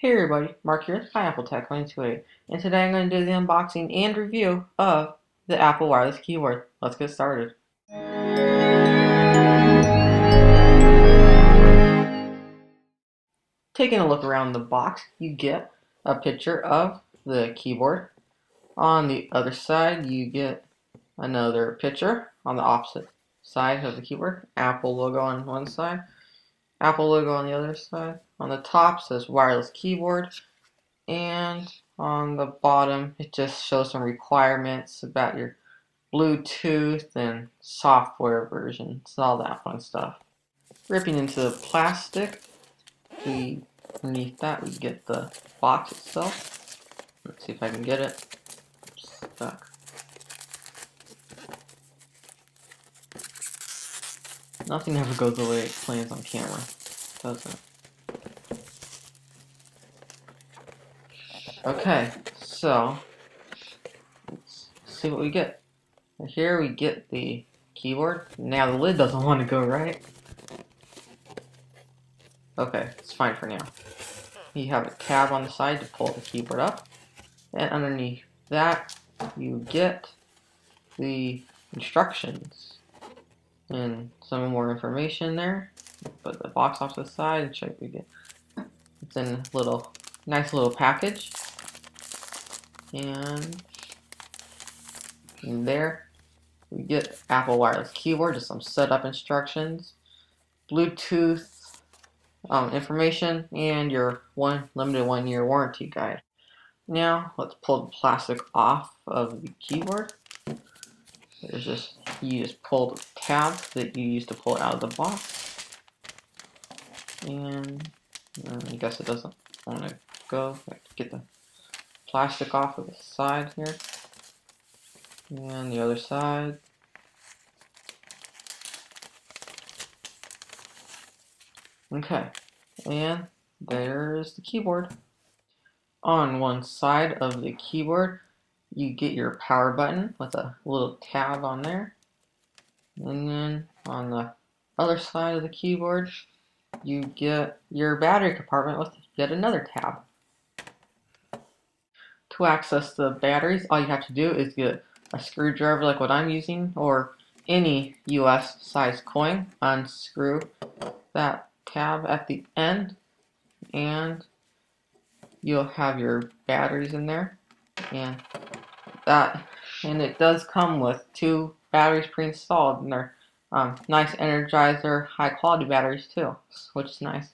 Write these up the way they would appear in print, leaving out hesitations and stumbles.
Hey everybody, Mark here, Pineapple Tech 2028, and today I'm going to do the unboxing and review of the Apple wireless keyboard. Let's get started. Taking a look around the box, you get a picture of the keyboard. On the other side, you get another picture on the opposite side of the keyboard. Apple logo on one side, Apple logo on the other side. On the top says wireless keyboard. And on the bottom, it just shows some requirements about your Bluetooth and software versions, all that fun stuff. Ripping into the plastic, underneath that we get the box itself. Let's see if I can get it. Stuck. Nothing ever goes the way it plans on camera, does it? Okay, so let's see what we get. Here we get the keyboard. Now the lid doesn't want to go right. Okay, it's fine for now. You have a tab on the side to pull the keyboard up. And underneath that, you get the instructions and some more information there. Put the box off to the side and show you what you get. It's in a nice little package. And in there, we get Apple wireless keyboard, just some setup instructions, Bluetooth information, and your limited 1-year warranty guide. Now let's pull the plastic off of the keyboard. You just pull the tab that you used to pull it out of the box, and I guess it doesn't want to go. I have to get the plastic off of the side here, and the other side. Okay, and there's the keyboard. On one side of the keyboard, you get your power button with a little tab on there. And then on the other side of the keyboard, you get your battery compartment with yet another tab. To access the batteries, all you have to do is get a screwdriver like what I'm using, or any US size coin, unscrew that tab at the end, and you'll have your batteries in there. And it does come with 2 batteries pre-installed, and they're nice Energizer high quality batteries too, which is nice.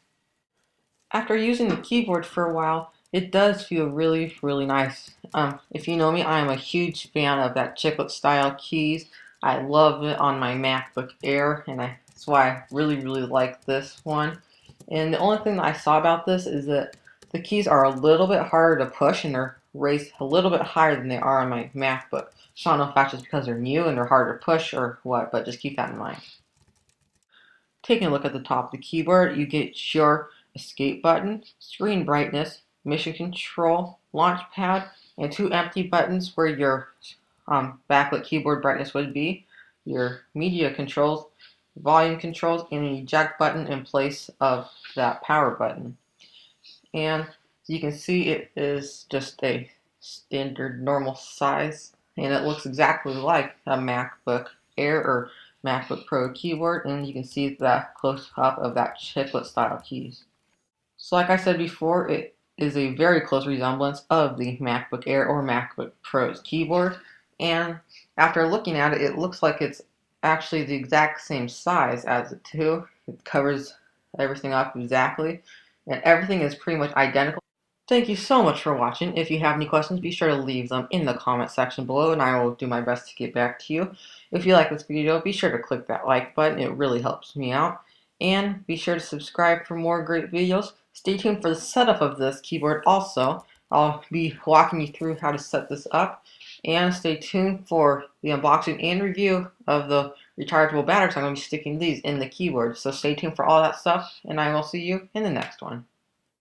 After using the keyboard for a while, it does feel really nice. If you know me, I am a huge fan of that chiclet style keys. I love it on my MacBook Air, and that's why I really like this one. And the only thing that I saw about this is that the keys are a little bit harder to push, and they're raised a little bit higher than they are on my MacBook. So I don't know if that's just because they're new and they're harder to push or what, but just keep that in mind. Taking a look at the top of the keyboard, you get your escape button, screen brightness, mission control, launch pad, and 2 empty buttons where your backlit keyboard brightness would be, your media controls, volume controls, and an eject button in place of that power button. And you can see it is just a standard normal size, and it looks exactly like a MacBook Air or MacBook Pro keyboard, and you can see that close up of that chiclet style keys. So like I said before, it is a very close resemblance of the MacBook Air or MacBook Pro's keyboard, and after looking at it, it looks like it's actually the exact same size as it too. It covers everything up exactly, and everything is pretty much identical. Thank you so much for watching. If you have any questions, be sure to leave them in the comment section below, and I will do my best to get back to you. If you like this video, be sure to click that like button. It really helps me out. And be sure to subscribe for more great videos. Stay tuned for the setup of this keyboard also. I'll be walking you through how to set this up. And stay tuned for the unboxing and review of the rechargeable batteries. I'm going to be sticking these in the keyboard. So stay tuned for all that stuff, and I will see you in the next one.